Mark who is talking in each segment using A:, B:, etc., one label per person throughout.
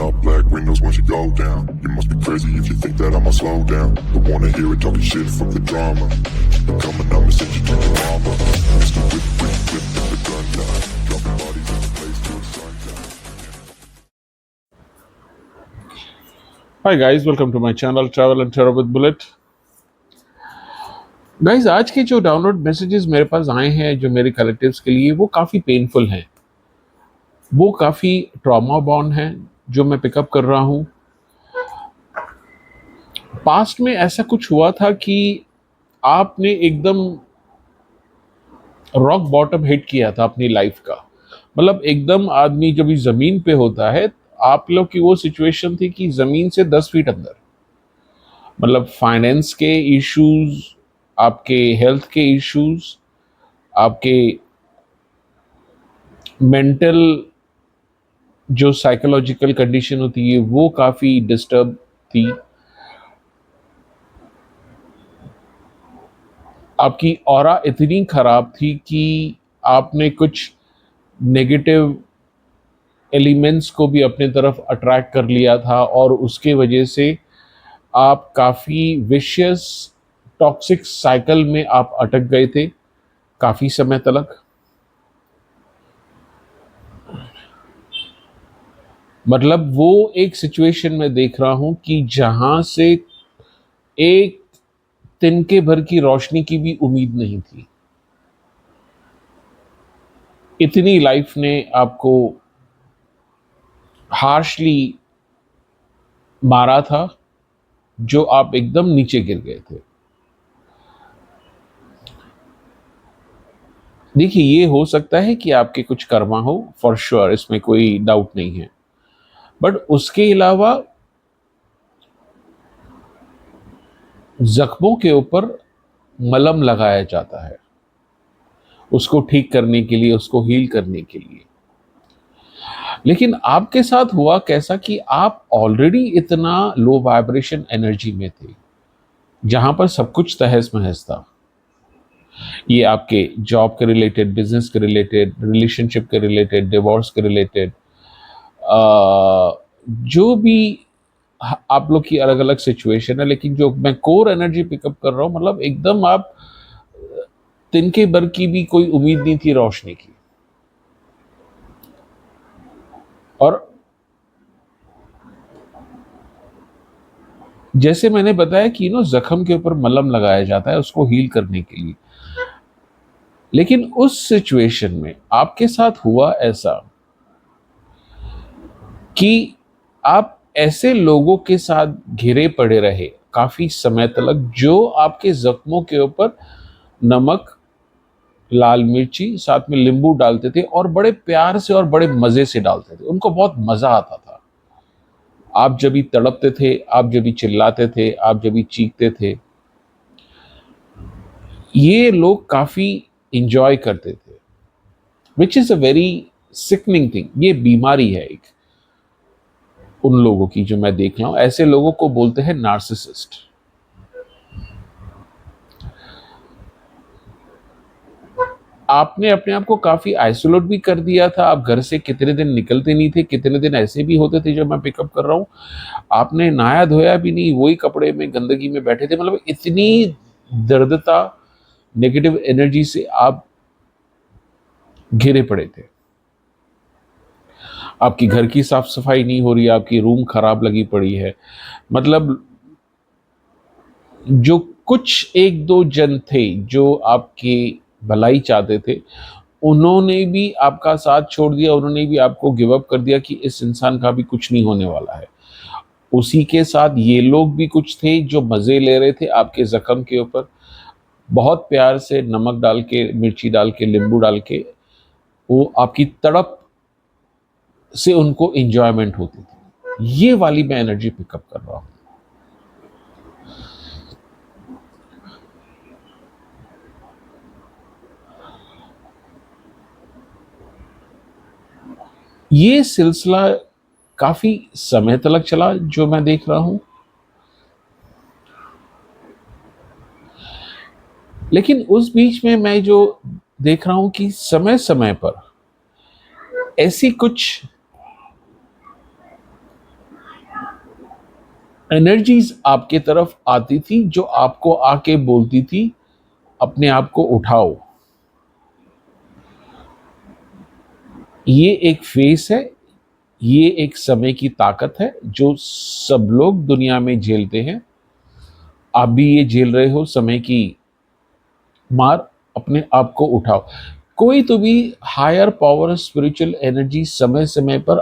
A: up black windows once you go down. You must be crazy if you think that I'ma slow down. Don't wanna hear it talking shit, fuck the drama. Keep it coming, I'ma send you to your mama. Mr. Whip, whip, whip, with the gun down. Dropping bodies in the place till the sun down.
B: Hi guys, welcome to my channel travel and terror with bullet. Guys, आज के जो download messages मेरे पास आए हैं जो मेरे collectives के लिए, वो काफ़ी पेनफुल हैं, वो काफ़ी ट्रॉमा बॉर्न हैं जो मैं पिकअप कर रहा हूँ। पास्ट में ऐसा कुछ हुआ था कि आपने एकदम रॉक बॉटम हिट किया था अपनी लाइफ का। मतलब एकदम आदमी जब इस ज़मीन पे होता है, आप लोग की वो सिचुएशन थी कि ज़मीन से 10 फीट अंदर। मतलब फाइनेंस के इश्यूज, आपके हेल्थ के इश्यूज, आपके मेंटल जो साइकोलॉजिकल कंडीशन होती है वो काफ़ी डिस्टर्ब थी। आपकी ऑरा इतनी खराब थी कि आपने कुछ नेगेटिव एलिमेंट्स को भी अपने तरफ अट्रैक्ट कर लिया था और उसके वजह से आप काफ़ी विशियस टॉक्सिक साइकिल में आप अटक गए थे काफ़ी समय तक। मतलब वो एक सिचुएशन में देख रहा हूं कि जहां से एक तिनके भर की रोशनी की भी उम्मीद नहीं थी। इतनी लाइफ ने आपको हार्शली मारा था जो आप एकदम नीचे गिर गए थे। देखिए, ये हो सकता है कि आपके कुछ कर्मा हो, फॉर श्योर, इसमें कोई डाउट नहीं है, बट उसके अलावा जख्मों के ऊपर मलम लगाया जाता है उसको ठीक करने के लिए, उसको हील करने के लिए। लेकिन आपके साथ हुआ कैसा कि आप ऑलरेडी इतना लो वाइब्रेशन एनर्जी में थे जहां पर सब कुछ तहस महस था। ये आपके जॉब के रिलेटेड, बिजनेस के रिलेटेड, रिलेशनशिप के रिलेटेड, डिवोर्स के रिलेटेड, जो भी आप लोग की अलग अलग सिचुएशन है। लेकिन जो मैं कोर एनर्जी पिकअप कर रहा हूं, मतलब एकदम आप तिनके भर की भी कोई उम्मीद नहीं थी रोशनी की। और जैसे मैंने बताया कि जख्म के ऊपर मलहम लगाया जाता है उसको हील करने के लिए। लेकिन उस सिचुएशन में आपके साथ हुआ ऐसा कि आप ऐसे लोगों के साथ घिरे पड़े रहे काफी समय तक जो आपके जख्मों के ऊपर नमक, लाल मिर्ची, साथ में नींबू डालते थे और बड़े प्यार से और बड़े मजे से डालते थे। उनको बहुत मजा आता था। आप जब भी तड़पते थे, आप जब भी चिल्लाते थे, आप जब भी चीखते थे, ये लोग काफी इंजॉय करते थे, which is a very sickening thing. ये बीमारी है एक उन लोगों की जो मैं देख रहा हूं। ऐसे लोगों को बोलते हैं नार्सिसिस्ट। आपने अपने आप को काफी आइसोलेट भी कर दिया था। आप घर से कितने दिन निकलते नहीं थे, कितने दिन ऐसे भी होते थे जब मैं पिकअप कर रहा हूं आपने नहाया धोया भी नहीं, वही कपड़े में गंदगी में बैठे थे। मतलब इतनी दर्दता, नेगेटिव एनर्जी से आप घिरे पड़े थे। आपकी घर की साफ सफाई नहीं हो रही, आपकी रूम खराब लगी पड़ी है। मतलब जो कुछ एक दो जन थे जो आपकी भलाई चाहते थे, उन्होंने भी आपका साथ छोड़ दिया, उन्होंने भी आपको गिव अप कर दिया कि इस इंसान का भी कुछ नहीं होने वाला है। उसी के साथ ये लोग भी कुछ थे जो मजे ले रहे थे आपके जख्म के ऊपर, बहुत प्यार से नमक डाल के, मिर्ची डाल के, नींबू डाल के, वो आपकी तड़प से उनको एंजॉयमेंट होती थी। ये वाली मैं एनर्जी पिकअप कर रहा हूं। ये सिलसिला काफी समय तक चला जो मैं देख रहा हूं। लेकिन उस बीच में मैं जो देख रहा हूं कि समय समय पर ऐसी कुछ एनर्जीज आपके तरफ आती थी जो आपको आके बोलती थी अपने आप को उठाओ। ये एक फेस है, ये एक समय की ताकत है जो सब लोग दुनिया में झेलते हैं। आप भी ये झेल रहे हो समय की मार। अपने आप को उठाओ। कोई तो भी हायर पावर स्पिरिचुअल एनर्जी समय समय पर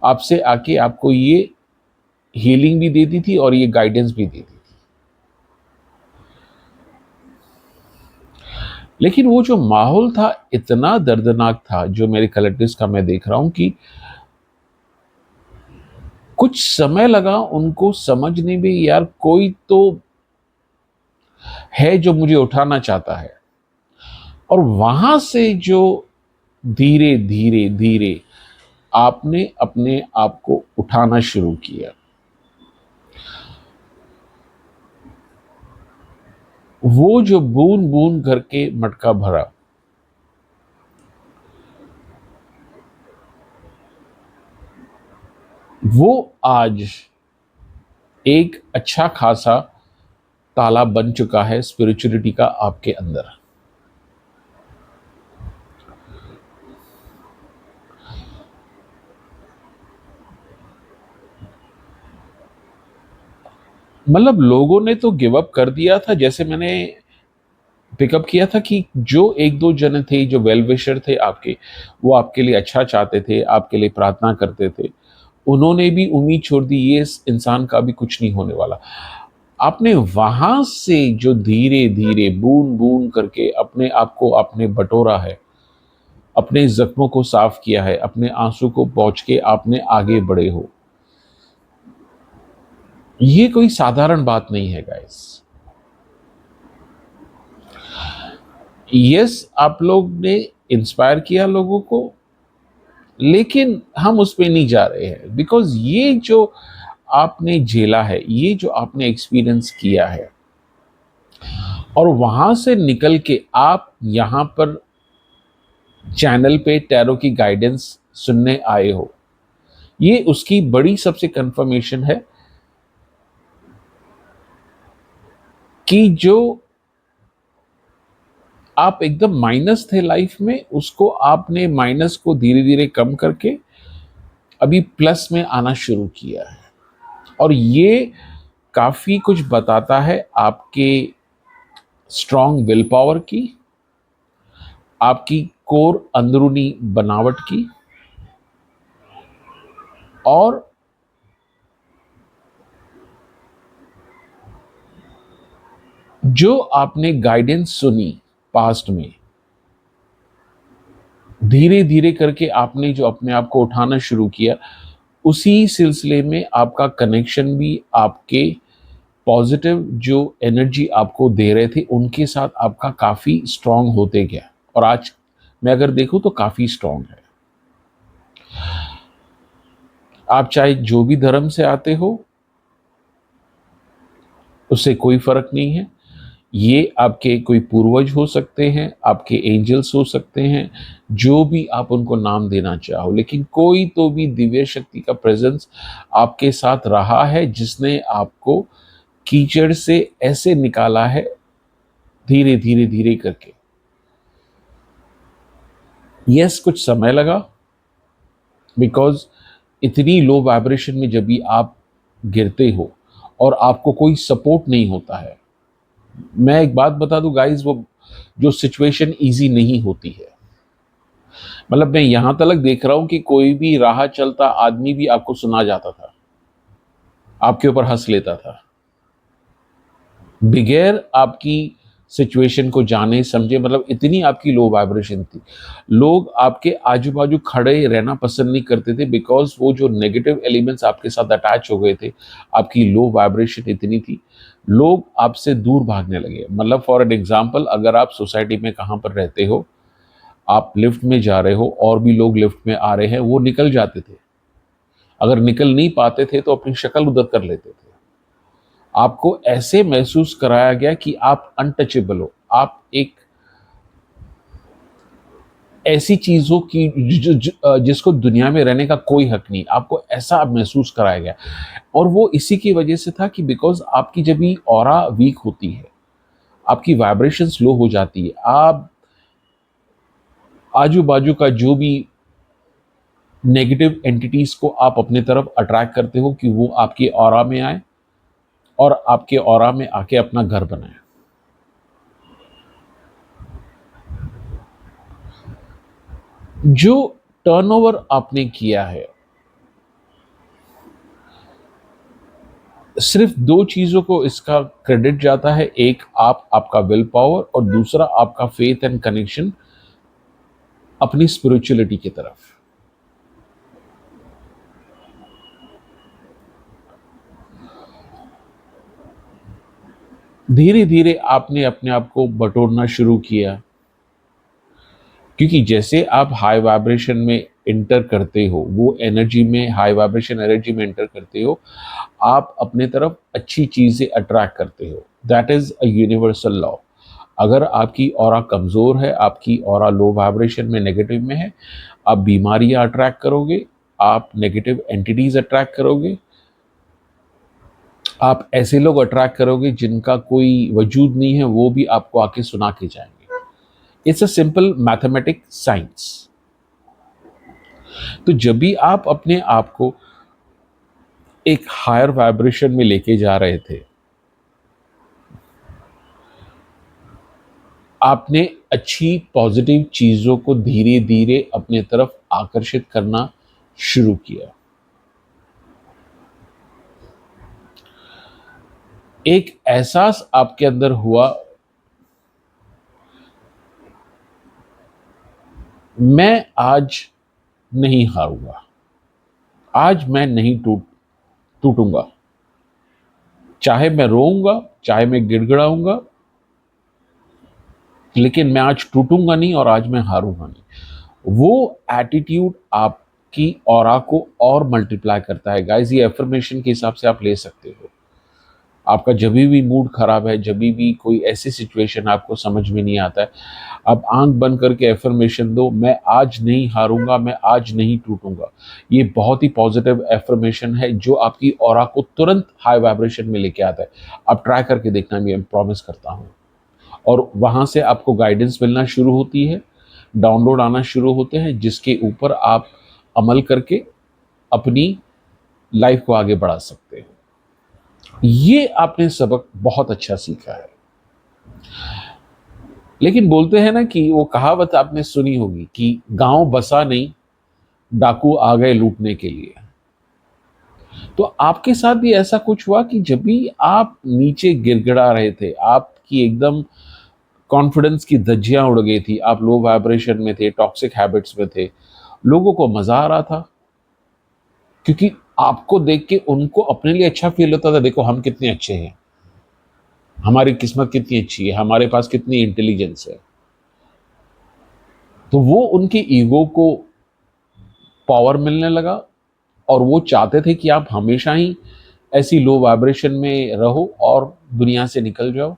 B: आपसे आके आपको ये हीलिंग भी देती थी और ये गाइडेंस भी देती थी। लेकिन वो जो माहौल था इतना दर्दनाक था जो मेरे कलेक्टिव्स का मैं देख रहा हूं कि कुछ समय लगा उनको समझने में, यार कोई तो है जो मुझे उठाना चाहता है। और वहां से जो धीरे धीरे धीरे आपने अपने आप को उठाना शुरू किया, वो जो बूंद बूंद करके मटका भरा, वो आज एक अच्छा खासा ताला बन चुका है स्पिरिचुअलिटी का आपके अंदर। मतलब लोगों ने तो गिव अप कर दिया था, जैसे मैंने पिकअप किया था कि जो एक दो जन थे जो वेल विशर थे आपके, वो आपके लिए अच्छा चाहते थे, आपके लिए प्रार्थना करते थे, उन्होंने भी उम्मीद छोड़ दी ये इस इंसान का भी कुछ नहीं होने वाला। आपने वहां से जो धीरे धीरे बूंद बूंद करके अपने आप को आपने बटोरा है, अपने जख्मों को साफ किया है, अपने आंसू को पहुंच के आपने आगे बढ़े हो, ये कोई साधारण बात नहीं है गाइस। यस, आप लोग ने इंस्पायर किया लोगों को, लेकिन हम उस पे नहीं जा रहे हैं बिकॉज ये जो आपने झेला है, ये जो आपने एक्सपीरियंस किया है, और वहां से निकल के आप यहां पर चैनल पे टैरो की गाइडेंस सुनने आए हो, ये उसकी बड़ी सबसे कंफर्मेशन है कि जो आप एकदम माइनस थे लाइफ में, उसको आपने माइनस को धीरे धीरे कम करके अभी प्लस में आना शुरू किया है। और ये काफी कुछ बताता है आपके स्ट्रॉन्ग विल पावर की, आपकी कोर अंदरूनी बनावट की, और जो आपने गाइडेंस सुनी पास्ट में, धीरे धीरे करके आपने जो अपने आप को उठाना शुरू किया, उसी सिलसिले में आपका कनेक्शन भी आपके पॉजिटिव जो एनर्जी आपको दे रहे थे उनके साथ आपका काफी स्ट्रांग होते गया। और आज मैं अगर देखूं तो काफी स्ट्रांग है। आप चाहे जो भी धर्म से आते हो, उससे कोई फर्क नहीं है। ये आपके कोई पूर्वज हो सकते हैं, आपके एंजल्स हो सकते हैं, जो भी आप उनको नाम देना चाहो, लेकिन कोई तो भी दिव्य शक्ति का प्रेजेंस आपके साथ रहा है जिसने आपको कीचड़ से ऐसे निकाला है धीरे धीरे धीरे करके। यस, कुछ समय लगा बिकॉज इतनी लो वाइब्रेशन में जब भी आप गिरते हो और आपको कोई सपोर्ट नहीं होता है, मैं एक बात बता दूं गाइस, वो जो सिचुएशन इजी नहीं होती है। मतलब मैं यहां तक देख रहा हूं कि कोई भी राह चलता आदमी भी आपको सुना जाता था, आपके ऊपर हंस लेता था बगैर आपकी सिचुएशन को जाने समझे। मतलब इतनी आपकी लो वाइब्रेशन थी, लोग आपके आजू बाजू खड़े रहना पसंद नहीं करते थे बिकॉज वो जो नेगेटिव एलिमेंट्स आपके साथ अटैच हो गए थे, आपकी लो वाइब्रेशन इतनी थी, लोग आपसे दूर भागने लगे। मतलब फॉर एन एग्जाम्पल, अगर आप सोसाइटी में कहाँ पर रहते हो, आप लिफ्ट में जा रहे हो और भी लोग लिफ्ट में आ रहे हैं, वो निकल जाते थे। अगर निकल नहीं पाते थे तो अपनी शक्ल उधर कर लेते थे। आपको ऐसे महसूस कराया गया कि आप अनटचेबल हो, आप एक ऐसी चीज़ों की जिसको दुनिया में रहने का कोई हक नहीं, आपको ऐसा महसूस कराया गया। और वो इसी की वजह से था कि बिकॉज़ आपकी जब भी ऑरा वीक होती है, आपकी वाइब्रेशन स्लो हो जाती है, आप आजू-बाजू का जो भी नेगेटिव एंटिटीज़ को आप अपने तरफ अट्रैक्ट करते हो कि वो आपके ऑरा में आए और आपके ऑरा में आके अपना घर बनाएँ। जो टर्नओवर आपने किया है, सिर्फ 2 चीज़ों को इसका क्रेडिट जाता है, एक आपका विल पावर और दूसरा आपका फेथ एंड कनेक्शन अपनी स्पिरिचुअलिटी की तरफ। धीरे-धीरे आपने अपने आप को बटोरना शुरू किया, क्योंकि जैसे आप हाई वाइब्रेशन में एंटर करते हो, वो एनर्जी में हाई वाइब्रेशन एनर्जी में एंटर करते हो, आप अपने तरफ अच्छी चीज़ें अट्रैक्ट करते हो। That is a universal law. अगर आपकी ऑरा कमज़ोर है, आपकी ऑरा लो वाइब्रेशन में नेगेटिव में है, आप बीमारियाँ अट्रैक्ट करोगे, आप नेगेटिव एंटिटीज़ अट्रैक्ट करोगे, आप ऐसे लोग अट्रैक्ट करोगे जिनका कोई वजूद नहीं है, वो भी आपको आके सुना के जाएँगे। It's a simple mathematic science. तो जब भी आप अपने आप को एक हायर वाइब्रेशन में लेके जा रहे थे, आपने अच्छी पॉजिटिव चीज़ों को धीरे-धीरे अपने तरफ आकर्षित करना शुरू किया। एक एहसास आपके अंदर हुआ, मैं आज नहीं हारूँगा, आज मैं नहीं टूटूँगा। चाहे मैं रोऊँगा, चाहे मैं गिड़गिड़ाऊँगा, लेकिन मैं आज टूटूँगा नहीं और आज मैं हारूँगा नहीं। वो एटीट्यूड आपकी ऑरा को और मल्टीप्लाई करता है। गाइज़, ये अफ़र्मेशन के हिसाब से आप ले सकते हो। आपका जभी भी मूड ख़राब है, जभी भी कोई ऐसी सिचुएशन आपको समझ में नहीं आता है, आप आँख बंद करके अफ़र्मेशन दो, मैं आज नहीं हारूँगा, मैं आज नहीं टूटूँगा। ये बहुत ही पॉज़िटिव अफ़र्मेशन है जो आपकी ऑरा को तुरंत हाई वाइब्रेशन में लेके आता है। आप ट्राई करके देखना, मैं प्रॉमिस करता हूँ। और वहाँ से आपको गाइडेंस मिलना शुरू होती है, डाउनलोड आना शुरू होते हैं, जिसके ऊपर आप अमल करके अपनी लाइफ़ को आगे बढ़ा सकते हो। ये आपने सबक बहुत अच्छा सीखा है। लेकिन बोलते हैं ना कि वो कहावत आपने सुनी होगी कि गाँव बसा नहीं, डाकू आ गए लूटने के लिए। तो आपके साथ भी ऐसा कुछ हुआ कि जब भी आप नीचे गिड़गिड़ा रहे थे, आपकी एकदम कॉन्फिडेंस की धज्जियाँ उड़ गई थी, आप लो वाइब्रेशन में थे, टॉक्सिक हैबिट्स में थे, लोगों को मज़ा आ रहा था, क्योंकि आपको देख के उनको अपने लिए अच्छा फ़ील होता था, देखो हम कितने अच्छे हैं, हमारी किस्मत कितनी अच्छी है, हमारे पास कितनी इंटेलिजेंस है। तो वो उनके ईगो को पावर मिलने लगा और वो चाहते थे कि आप हमेशा ही ऐसी लो वाइब्रेशन में रहो और दुनिया से निकल जाओ।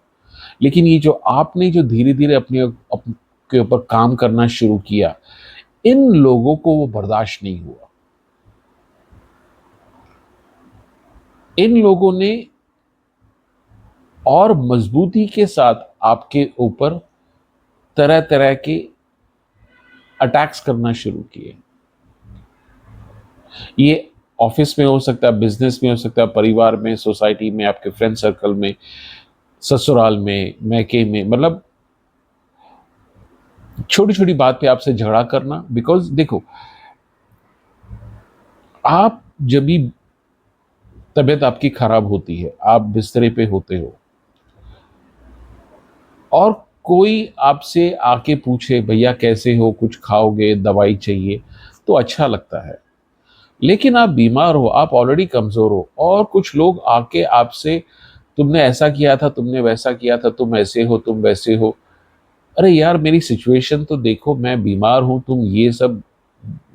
B: लेकिन ये जो आपने जो धीरे-धीरे के ऊपर काम करना शुरू किया, इन लोगों को वो बर्दाश्त नहीं हुआ। इन लोगों ने और मजबूती के साथ आपके ऊपर तरह-तरह के अटैक्स करना शुरू किए। ये ऑफिस में हो सकता है, बिजनेस में हो सकता है, परिवार में, सोसाइटी में, आपके फ्रेंड सर्कल में, ससुराल में, मायके में, मतलब छोटी-छोटी बात पे आपसे झगड़ा करना। बिकॉज़ देखो, आप जब भी तबीयत आपकी खराब होती है, आप बिस्तरे पे होते हो और कोई आपसे आके पूछे, भैया कैसे हो, कुछ खाओगे, दवाई चाहिए, तो अच्छा लगता है। लेकिन आप बीमार हो, आप ऑलरेडी कमज़ोर हो और कुछ लोग आके आपसे, तुमने ऐसा किया था, तुमने वैसा किया था, तुम ऐसे हो, तुम वैसे हो। अरे यार, मेरी सिचुएशन तो देखो, मैं बीमार हूँ, तुम ये सब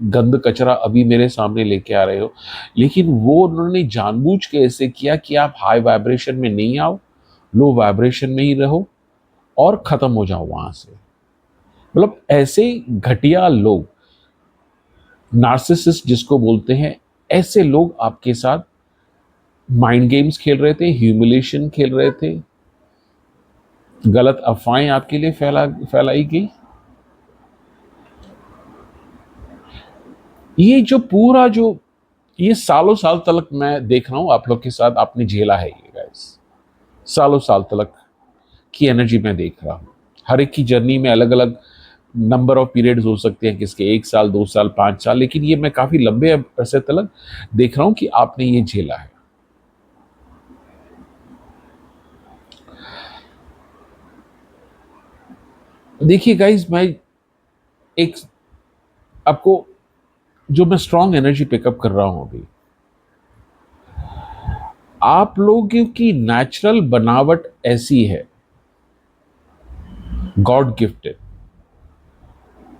B: गंद कचरा अभी मेरे सामने लेके आ रहे हो। लेकिन वो उन्होंने जानबूझ के ऐसे किया कि आप हाई वाइब्रेशन में नहीं आओ, लो वाइब्रेशन में ही रहो और ख़त्म हो जाओ वहाँ से। मतलब ऐसे घटिया लोग, नार्सिसिस्ट जिसको बोलते हैं, ऐसे लोग आपके साथ माइंड गेम्स खेल रहे थे, ह्यूमिलेशन खेल रहे थे, गलत अफवाहें आपके लिए फैलाई गई। ये जो पूरा जो ये सालों साल तक मैं देख रहा हूं आप लोग के साथ आपने झेला है ये गाइस, सालों साल तक की एनर्जी मैं देख रहा हूं। हर एक की जर्नी में अलग अलग नंबर ऑफ पीरियड्स हो सकते हैं, किसके 1 साल 2 साल 5 साल, लेकिन ये मैं काफी लंबे अरसे तक देख रहा हूं कि आपने ये झेला है। देखिए गाइस, मैं एक आपको जो मैं स्ट्रांग एनर्जी पिकअप कर रहा हूं अभी, आप लोगों की नेचुरल बनावट ऐसी है, गॉड गिफ्टेड।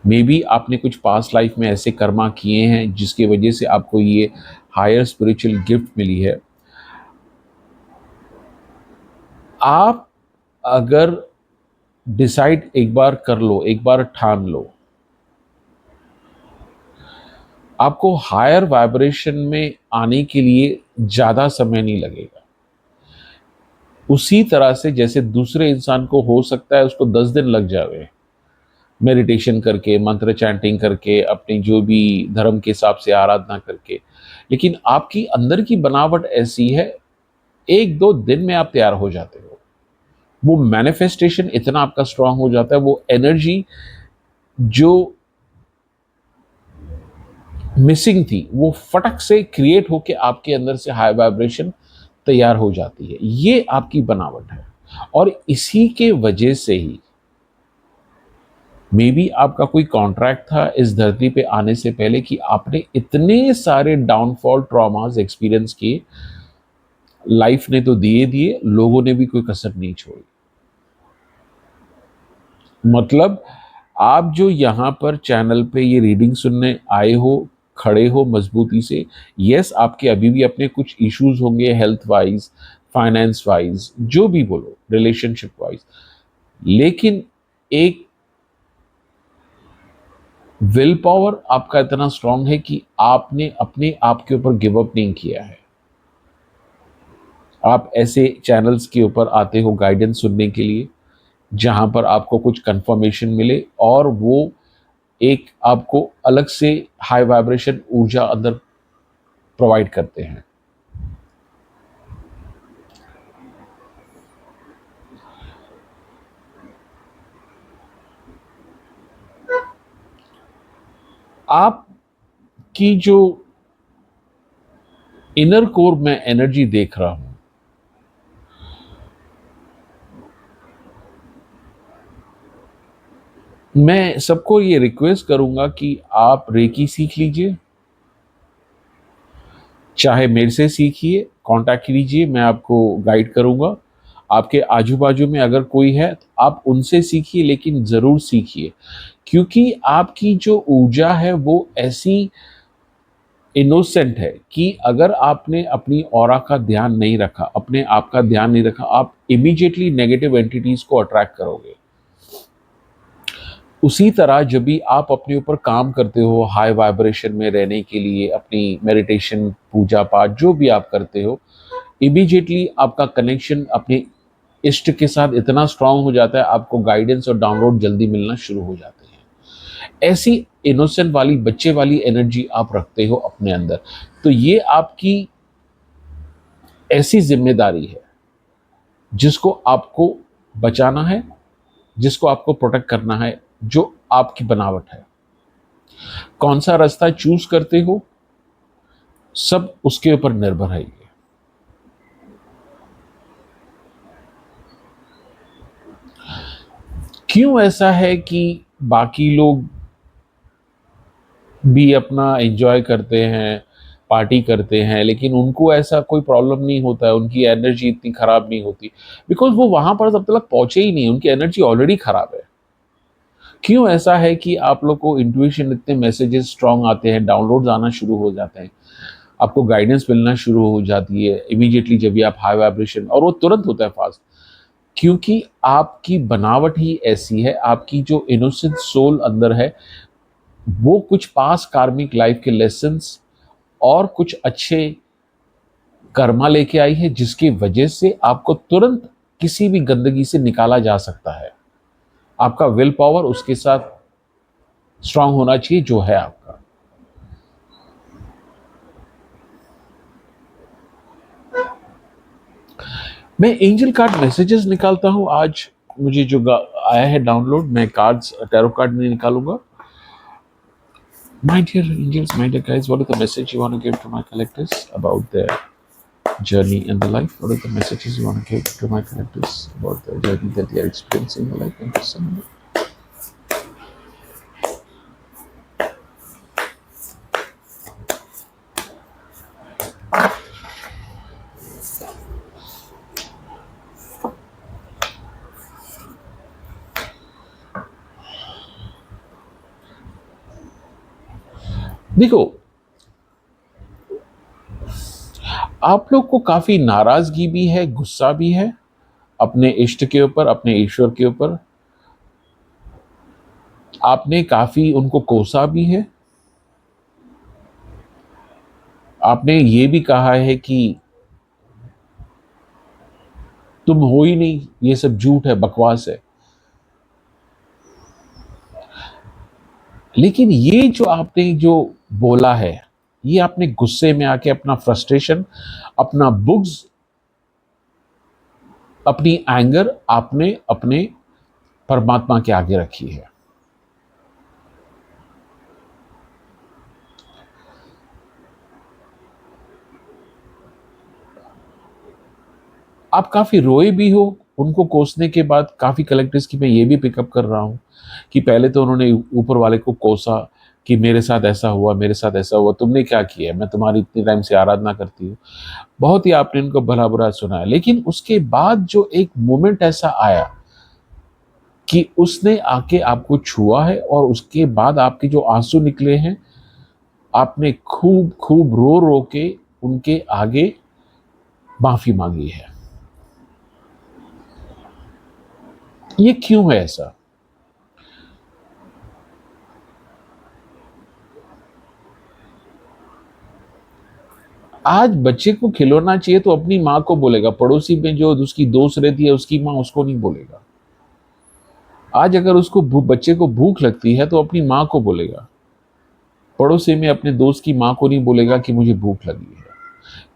B: मे बी आपने कुछ पास्ट लाइफ में ऐसे कर्मा किए हैं जिसकी वजह से आपको ये हायर स्पिरिचुअल गिफ्ट मिली है। आप अगर डिसाइड एक बार कर लो, एक बार ठान लो, आपको हायर वाइब्रेशन में आने के लिए ज्यादा समय नहीं लगेगा। उसी तरह से जैसे दूसरे इंसान को हो सकता है उसको 10 दिन लग जावे मेडिटेशन करके, मंत्र चैंटिंग करके, अपने जो भी धर्म के हिसाब से आराधना करके, लेकिन आपकी अंदर की बनावट ऐसी है, 1-2 दिन में आप तैयार हो जाते हो। वो मैनिफेस्टेशन इतना आपका स्ट्रांग हो जाता है, वो एनर्जी जो मिसिंग थी वो फटक से क्रिएट होके आपके अंदर से हाई वाइब्रेशन तैयार हो जाती है। ये आपकी बनावट है और इसी के वजह से ही मे बी आपका कोई कॉन्ट्रैक्ट था इस धरती पे आने से पहले कि आपने इतने सारे डाउनफॉल ट्रॉमास एक्सपीरियंस किए, लाइफ ने तो दिए दिए, लोगों ने भी कोई कसर नहीं छोड़ी। मतलब आप जो यहाँ पर चैनल पे ये रीडिंग सुनने आए हो, खड़े हो मजबूती से, यस आपके अभी भी अपने कुछ इश्यूज होंगे, हेल्थ वाइज, फाइनेंस वाइज, जो भी बोलो, रिलेशनशिप वाइज, लेकिन एक विल पावर आपका इतना स्ट्रांग है कि आपने अपने आप के ऊपर गिव अप नहीं किया है। आप ऐसे चैनल्स के ऊपर आते हो गाइडेंस सुनने के लिए जहां पर आपको कुछ कंफर्मेशन मिले और वो एक आपको अलग से हाई वाइब्रेशन ऊर्जा अंदर प्रोवाइड करते हैं। आपकी जो इनर कोर में एनर्जी देख रहा हूं, मैं सबको ये रिक्वेस्ट करूंगा कि आप रेकी सीख लीजिए, चाहे मेरे से सीखिए, कांटेक्ट कीजिए, मैं आपको गाइड करूंगा। आपके आजू बाजू में अगर कोई है तो आप उनसे सीखिए, लेकिन ज़रूर सीखिए, क्योंकि आपकी जो ऊर्जा है वो ऐसी इनोसेंट है कि अगर आपने अपनी ऑरा का ध्यान नहीं रखा, अपने आप का ध्यान नहीं रखा, आप इमीडिएटली नेगेटिव एंटिटीज को अट्रैक्ट करोगे। उसी तरह जब भी आप अपने ऊपर काम करते हो हाई वाइब्रेशन में रहने के लिए, अपनी मेडिटेशन, पूजा पाठ जो भी आप करते हो, इमीडिएटली आपका कनेक्शन अपने इष्ट के साथ इतना स्ट्रांग हो जाता है, आपको गाइडेंस और डाउनलोड जल्दी मिलना शुरू हो जाते हैं। ऐसी इनोसेंट वाली, बच्चे वाली एनर्जी आप रखते हो अपने अंदर, तो ये आपकी ऐसी जिम्मेदारी है जिसको आपको बचाना है, जिसको आपको प्रोटेक्ट करना है, जो आपकी बनावट है। कौन सा रास्ता चूज करते हो सब उसके ऊपर निर्भर है। क्यों ऐसा है कि बाकी लोग भी अपना एंजॉय करते हैं, पार्टी करते हैं, लेकिन उनको ऐसा कोई प्रॉब्लम नहीं होता है, उनकी एनर्जी इतनी खराब नहीं होती, बिकॉज वो वहां पर तब तक पहुंचे ही नहीं, उनकी एनर्जी ऑलरेडी खराब है। क्यों ऐसा है कि आप लोग को इंट्यूशन इतने मैसेजेस स्ट्रांग आते हैं, डाउनलोड्स आना शुरू हो जाते हैं, आपको गाइडेंस मिलना शुरू हो जाती है इमीडिएटली जब भी आप हाई वाइब्रेशन, और वो तुरंत होता है फास्ट, क्योंकि आपकी बनावट ही ऐसी है, आपकी जो इनोसेंट सोल अंदर है वो कुछ पास कार्मिक लाइफ के लेसन्स और कुछ अच्छे कर्मा लेके आई है, जिसकी वजह से आपको तुरंत किसी भी गंदगी से निकाला जा सकता है। आपका विल पावर उसके साथ स्ट्रांग होना चाहिए जो है आपका। मैं एंजल कार्ड मैसेजेस निकालता हूं आज। मुझे जो आया है डाउनलोड, मैं कार्ड्स टैरो कार्ड नहीं निकालूंगा। My dear angels, my dear guys, what is the message you want to give to my collectors about their journey in the life? What are the messages you want to give to my collectors about the journey that they are experiencing in life and personally? देखो, आप लोग को काफी नाराजगी भी है, गुस्सा भी है अपने इष्ट के ऊपर, अपने ईश्वर के ऊपर। आपने काफी उनको कोसा भी है। आपने ये भी कहा है कि तुम हो ही नहीं, ये सब झूठ है, बकवास है। लेकिन ये जो आपने जो बोला है, ये आपने गुस्से में आके अपना फ्रस्ट्रेशन, अपना बुग्स, अपनी एंगर आपने अपने परमात्मा के आगे रखी है। आप काफी रोए भी हो उनको कोसने के बाद। काफी कलेक्टर्स की मैं ये भी पिकअप कर रहा हूं कि पहले तो उन्होंने ऊपर वाले को कोसा कि मेरे साथ ऐसा हुआ, मेरे साथ ऐसा हुआ, तुमने क्या किया, मैं तुम्हारी इतनी टाइम से आराधना करती हूँ। बहुत ही आपने उनको भला बुरा सुनाया। लेकिन उसके बाद जो एक मोमेंट ऐसा आया कि उसने आके आपको छुआ है और उसके बाद आपके जो आंसू निकले हैं, आपने खूब खूब रो रो के उनके आगे माफी मांगी है। ये क्यों है ऐसा? आज बच्चे को खिलौना चाहिए तो अपनी माँ को बोलेगा, पड़ोसी में जो उसकी दोस्त रहती है उसकी माँ उसको नहीं बोलेगा। आज अगर उसको बच्चे को भूख लगती है तो अपनी माँ को बोलेगा, पड़ोसी में अपने दोस्त की माँ को नहीं बोलेगा कि मुझे भूख लगी है।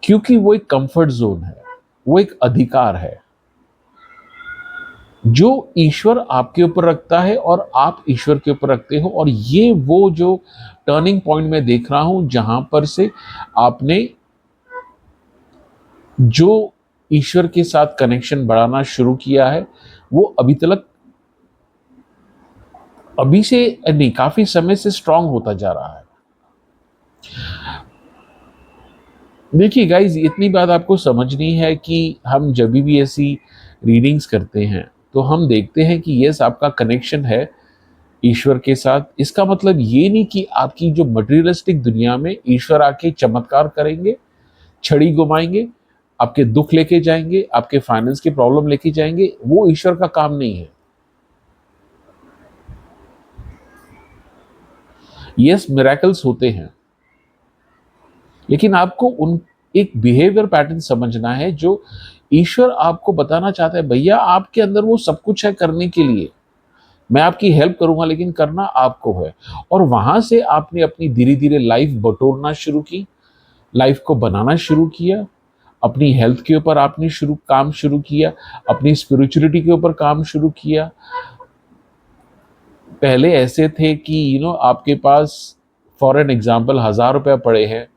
B: क्योंकि वो एक कंफर्ट जोन है, वो एक अधिकार है जो ईश्वर आपके ऊपर रखता है और आप ईश्वर के ऊपर रखते हो। और ये वो जो टर्निंग पॉइंट मैं देख रहा हूं जहां पर से आपने जो ईश्वर के साथ कनेक्शन बढ़ाना शुरू किया है, वो अभी से नहीं, काफी समय से स्ट्रांग होता जा रहा है। देखिए गाइज, इतनी बात आपको समझनी है कि हम जब भी ऐसी रीडिंग्स करते हैं तो हम देखते हैं कि यस, आपका कनेक्शन है ईश्वर के साथ। इसका मतलब ये नहीं कि आपकी जो मटेरियलिस्टिक दुनिया में ईश्वर आके चमत्कार करेंगे, छड़ी घुमाएंगे, आपके दुख लेके जाएंगे, आपके फाइनेंस की प्रॉब्लम लेके जाएंगे। वो ईश्वर का काम नहीं है। यस, मिरेकल्स होते हैं, लेकिन आपको उन एक बिहेवियर पैटर्न समझना है जो ईश्वर आपको बताना चाहता है। भैया, आपके अंदर वो सब कुछ है करने के लिए, मैं आपकी हेल्प करूंगा, लेकिन करना आपको है। और वहां से आपने अपनी धीरे धीरे लाइफ बटोरना शुरू की, लाइफ को बनाना शुरू किया। अपनी हेल्थ के ऊपर आपने काम शुरू किया, अपनी स्पिरिचुअलिटी के ऊपर काम शुरू किया। पहले ऐसे थे कि आपके पास फॉर एन एग्जाम्पल 1,000 रुपया पड़े हैं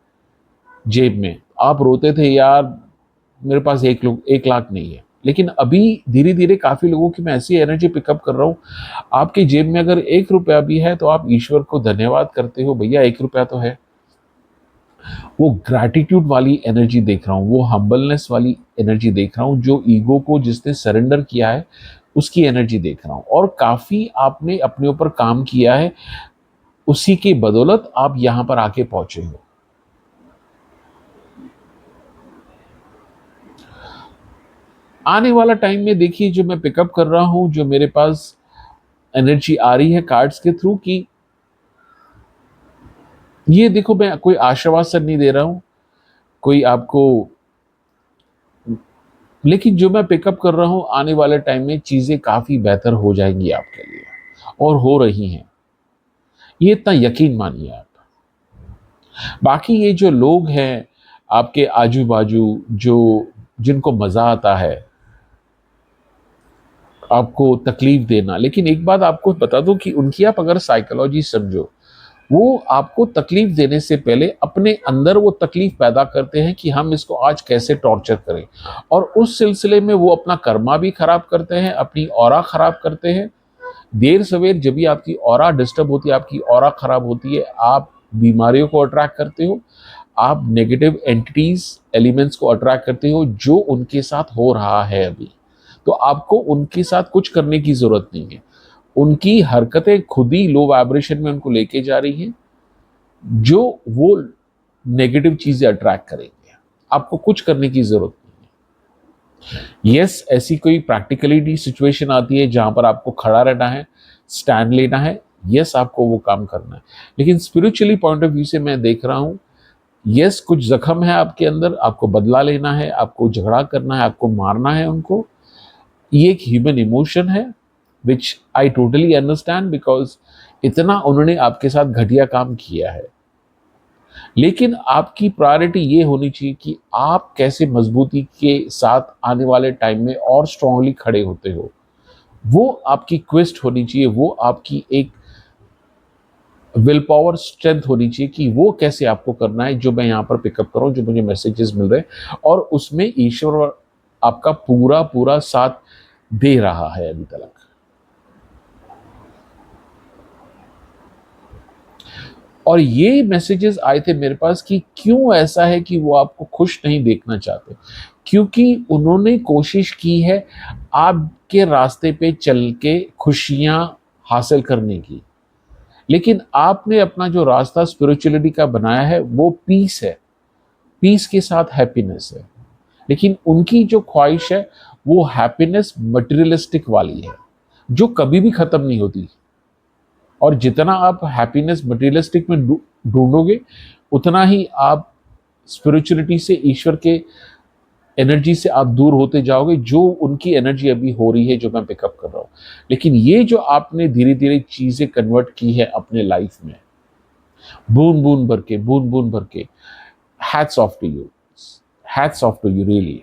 B: जेब में, आप रोते थे यार मेरे पास 1 लाख नहीं है। लेकिन अभी धीरे धीरे काफी लोगों की मैं ऐसी एनर्जी पिकअप कर रहा हूँ, आपके जेब में अगर 1 रुपया भी है तो आप ईश्वर को धन्यवाद करते हो, भैया 1 रुपया तो है। वो ग्रैटिट्यूड वाली एनर्जी देख रहा हूँ, वो हम्बलनेस वाली एनर्जी देख रहा हूँ, जो ईगो को जिसने सरेंडर किया है उसकी एनर्जी देख रहा हूँ। और काफी आपने अपने ऊपर काम किया है, उसी की बदौलत आप यहाँ पर आके पहुंचे हो। आने वाला टाइम में देखिए, जो मैं पिकअप कर रहा हूं, जो मेरे पास एनर्जी आ रही है कार्ड्स के थ्रू की, ये देखो, मैं कोई आश्वासन नहीं दे रहा हूं कोई आपको, लेकिन जो मैं पिकअप कर रहा हूं, आने वाले टाइम में चीजें काफी बेहतर हो जाएंगी आपके लिए, और हो रही हैं, ये इतना यकीन मानिए आप। बाकी ये जो लोग हैं आपके आजू बाजू, जो जिनको मजा आता है आपको तकलीफ देना, लेकिन एक बात आपको बता दूं कि उनकी आप अगर साइकोलॉजी समझो, वो आपको तकलीफ देने से पहले अपने अंदर वो तकलीफ पैदा करते हैं कि हम इसको आज कैसे टॉर्चर करें, और उस सिलसिले में वो अपना कर्मा भी खराब करते हैं, अपनी ऑरा खराब करते हैं। देर सवेर जब भी आपकी ऑरा डिस्टर्ब होती है, आपकी ऑरा खराब होती है, आप बीमारियों को अट्रैक्ट करते हो, आप नेगेटिव एंटिटीज एलिमेंट्स को अट्रैक्ट करते हो, जो उनके साथ हो रहा है अभी। तो आपको उनके साथ कुछ करने की जरूरत नहीं है, उनकी हरकतें खुद ही लो वाइब्रेशन में उनको लेके जा रही हैं, जो वो नेगेटिव चीजें अट्रैक्ट करेंगे। आपको कुछ करने की जरूरत नहीं है। यस, ऐसी कोई प्रैक्टिकलिटी सिचुएशन आती है जहां पर आपको खड़ा रहना है, स्टैंड लेना है, यस आपको वो काम करना है, लेकिन स्पिरिचुअली पॉइंट ऑफ व्यू से मैं देख रहा हूं, यस कुछ जख्म है आपके अंदर, आपको बदला लेना है, आपको झगड़ा करना है, आपको मारना है उनको। ये एक ह्यूमन इमोशन है, विच आई टोटली अंडरस्टैंड, बिकॉज इतना उन्होंने आपके साथ घटिया काम किया है। लेकिन आपकी प्रायोरिटी ये होनी चाहिए कि आप कैसे मजबूती के साथ आने वाले टाइम में और स्ट्रांगली खड़े होते हो, वो आपकी क्वेस्ट होनी चाहिए, वो आपकी एक विल पावर स्ट्रेंथ होनी चाहिए कि वो कैसे आपको करना है, जो मैं यहाँ पर पिकअप कर रहा हूँ, जो मुझे मैसेजेस मिल रहे हैं, और उसमें ईश्वर आपका पूरा पूरा साथ दे रहा है अभी तक। और ये मैसेजेस आए थे मेरे पास कि क्यों ऐसा है कि वो आपको खुश नहीं देखना चाहते, क्योंकि उन्होंने कोशिश की है आपके रास्ते पे चल के खुशियां हासिल करने की, लेकिन आपने अपना जो रास्ता स्पिरिचुअलिटी का बनाया है वो पीस है, पीस के साथ हैप्पीनेस है। लेकिन उनकी जो ख्वाहिश है वो हैप्पीनेस मटेरियलिस्टिक वाली है, जो कभी भी खत्म नहीं होती। और जितना आप हैप्पीनेस मटेरियलिस्टिक में ढूंढोगे, उतना ही आप स्पिरिचुअलिटी से, ईश्वर के एनर्जी से आप दूर होते जाओगे, जो उनकी एनर्जी अभी हो रही है, जो मैं पिकअप कर रहा हूँ। लेकिन ये जो आपने धीरे धीरे चीजें कन्वर्ट की है अपने लाइफ में, बूंद बूंद भर के, बूंद बूंद भर के, hats off to you, hats off to you really.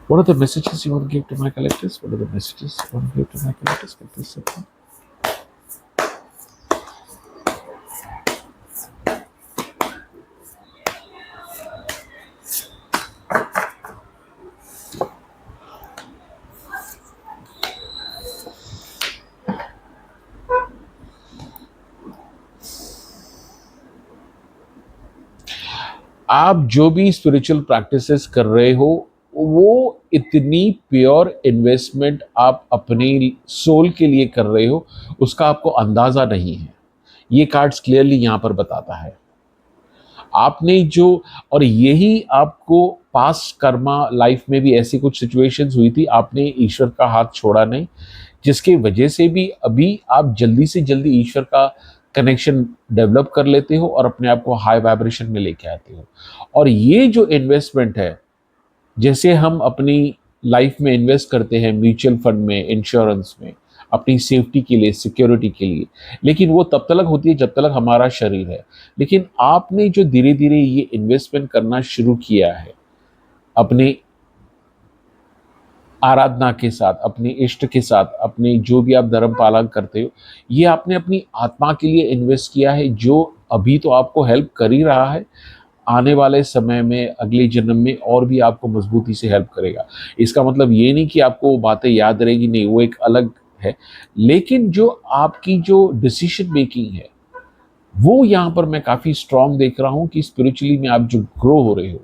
B: What are the messages you want to give to my collectors? What are the messages you want to give to my collectors for this segment? आप जो भी spiritual practices कर रहे हो, वो इतनी pure investment आप अपनी सोल के लिए कर रहे हो, उसका आपको अंदाजा नहीं है। ये कार्ड्स क्लियरली यहाँ पर बताता है आपने जो, और यही आपको पास्ट कर्मा लाइफ में भी ऐसी कुछ सिचुएशंस हुई थी, आपने ईश्वर का हाथ छोड़ा नहीं, जिसकी वजह से भी अभी आप जल्दी से जल्दी ईश्वर का कनेक्शन डेवलप कर लेते हो और अपने आप को हाई वाइब्रेशन में लेके आते हो। और ये जो इन्वेस्टमेंट है, जैसे हम अपनी लाइफ में इन्वेस्ट करते हैं म्यूचुअल फंड में, इंश्योरेंस में, अपनी सेफ्टी के लिए, सिक्योरिटी के लिए, लेकिन वो तब तक होती है जब तक हमारा शरीर है। लेकिन आपने जो धीरे धीरे ये इन्वेस्टमेंट करना शुरू किया है अपने आराधना के साथ, अपने इष्ट के साथ, अपने जो भी आप धर्म पालन करते हो, ये आपने अपनी आत्मा के लिए इन्वेस्ट किया है, जो अभी तो आपको हेल्प कर ही रहा है, आने वाले समय में, अगले जन्म में और भी आपको मजबूती से हेल्प करेगा। इसका मतलब ये नहीं कि आपको वो बातें याद रहेगी, नहीं, वो एक अलग है। लेकिन जो आपकी जो डिसीजन मेकिंग है, वो यहाँ पर मैं काफ़ी स्ट्रांग देख रहा हूँ कि स्पिरिचुअली में आप जो ग्रो हो रहे हो,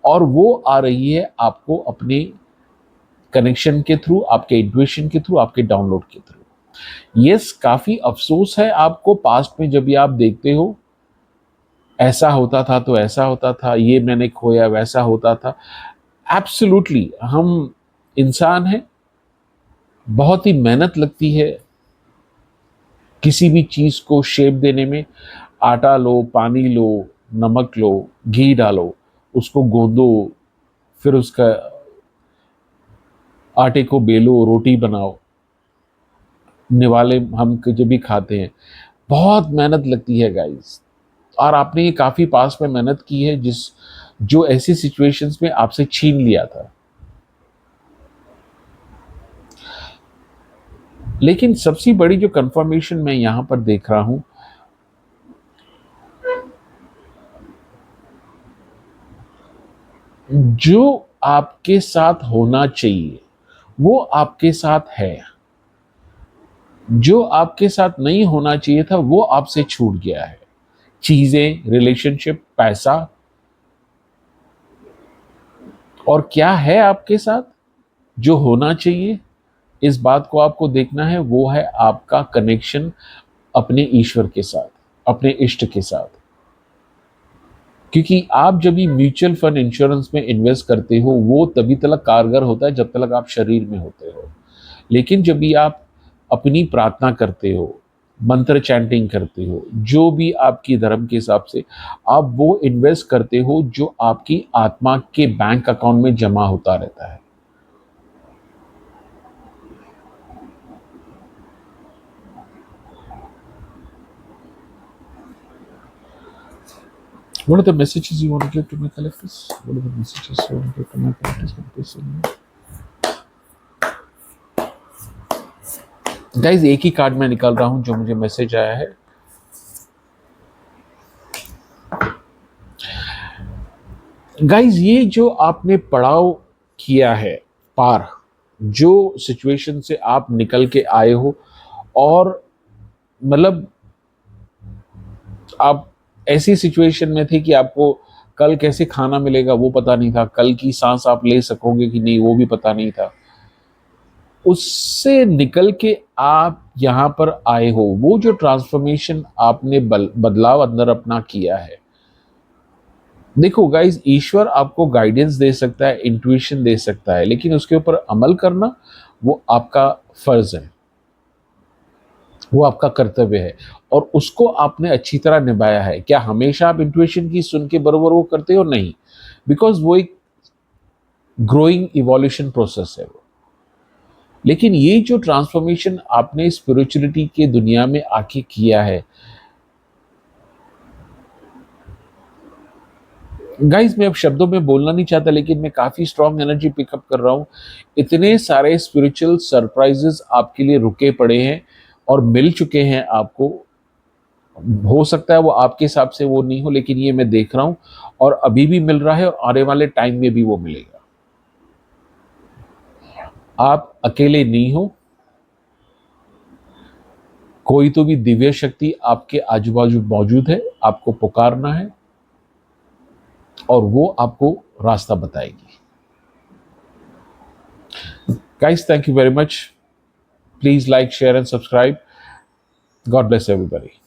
B: और वो आ रही है आपको अपने कनेक्शन के थ्रू, आपके इंट्यूशन के थ्रू, आपके डाउनलोड के थ्रू। यस, काफ़ी अफसोस है आपको पास्ट में, जब भी आप देखते हो ऐसा होता था तो ऐसा होता था, ये मैंने खोया, वैसा होता था। एब्सोल्युटली हम इंसान हैं, बहुत ही मेहनत लगती है किसी भी चीज को शेप देने में। आटा लो, पानी लो, नमक लो, घी डालो, उसको गूंदो, फिर उसका आटे को बेलो, रोटी बनाओ, निवाले हम जब भी खाते हैं, बहुत मेहनत लगती है गाइस। और आपने ये काफी पास में मेहनत की है जो ऐसी सिचुएशंस में आपसे छीन लिया था। लेकिन सबसे बड़ी जो कंफर्मेशन मैं यहां पर देख रहा हूं, जो आपके साथ होना चाहिए वो आपके साथ है, जो आपके साथ नहीं होना चाहिए था वो आपसे छूट गया है। चीजें, रिलेशनशिप, पैसा, और क्या है आपके साथ जो होना चाहिए, इस बात को आपको देखना है। वो है आपका कनेक्शन अपने ईश्वर के साथ, अपने इष्ट के साथ। क्योंकि आप जब भी म्यूचुअल फंड, इंश्योरेंस में इन्वेस्ट करते हो, वो तभी तक कारगर होता है जब तक आप शरीर में होते हो। लेकिन जब भी आप अपनी प्रार्थना करते हो, मंत्र चैंटिंग करते हो, जो भी आपकी धर्म के हिसाब से, आप वो इन्वेस्ट करते हो जो आपकी आत्मा के बैंक अकाउंट में जमा होता रहता है। What are the messages you want to give to my collectors? What are the messages you want to give to my collectors? Guys एक ही कार्ड में निकाल रहा हूं जो मुझे मैसेज आया है। गाइज ये जो आपने पड़ाव किया है पार, जो सिचुएशन से आप निकल के आए हो, और मतलब आप ऐसी सिचुएशन में थे कि आपको कल कैसे खाना मिलेगा वो पता नहीं था, कल की सांस आप ले सकोगे कि नहीं वो भी पता नहीं था। उससे निकल के आप यहां पर आए हो, वो जो ट्रांसफॉर्मेशन आपने बदलाव अंदर अपना किया है। देखो गाइस, ईश्वर आपको गाइडेंस दे सकता है, इंट्यूशन दे सकता है, लेकिन उसके ऊपर अमल करना वो आपका फर्ज है, वो आपका कर्तव्य है, और उसको आपने अच्छी तरह निभाया है। क्या हमेशा आप इंट्यूशन की सुन के बरोबर वो करते हो? नहीं, बिकॉज वो एक ग्रोइंग इवोल्यूशन प्रोसेस है वो। लेकिन ये जो ट्रांसफॉर्मेशन आपने स्पिरिचुअलिटी के दुनिया में आके किया है गाइस, मैं अब शब्दों में बोलना नहीं चाहता, लेकिन मैं काफी स्ट्रॉन्ग एनर्जी पिकअप कर रहा हूं। इतने सारे स्पिरिचुअल सरप्राइजेस आपके लिए रुके पड़े हैं और मिल चुके हैं आपको। हो सकता है वो आपके हिसाब से वो नहीं हो, लेकिन ये मैं देख रहा हूं, और अभी भी मिल रहा है और आने वाले टाइम में भी वो मिलेगा। आप अकेले नहीं हो, कोई तो भी दिव्य शक्ति आपके आजू बाजू मौजूद है, आपको पुकारना है और वो आपको रास्ता बताएगी। Guys, thank you very much. Please like, share and subscribe. God bless everybody.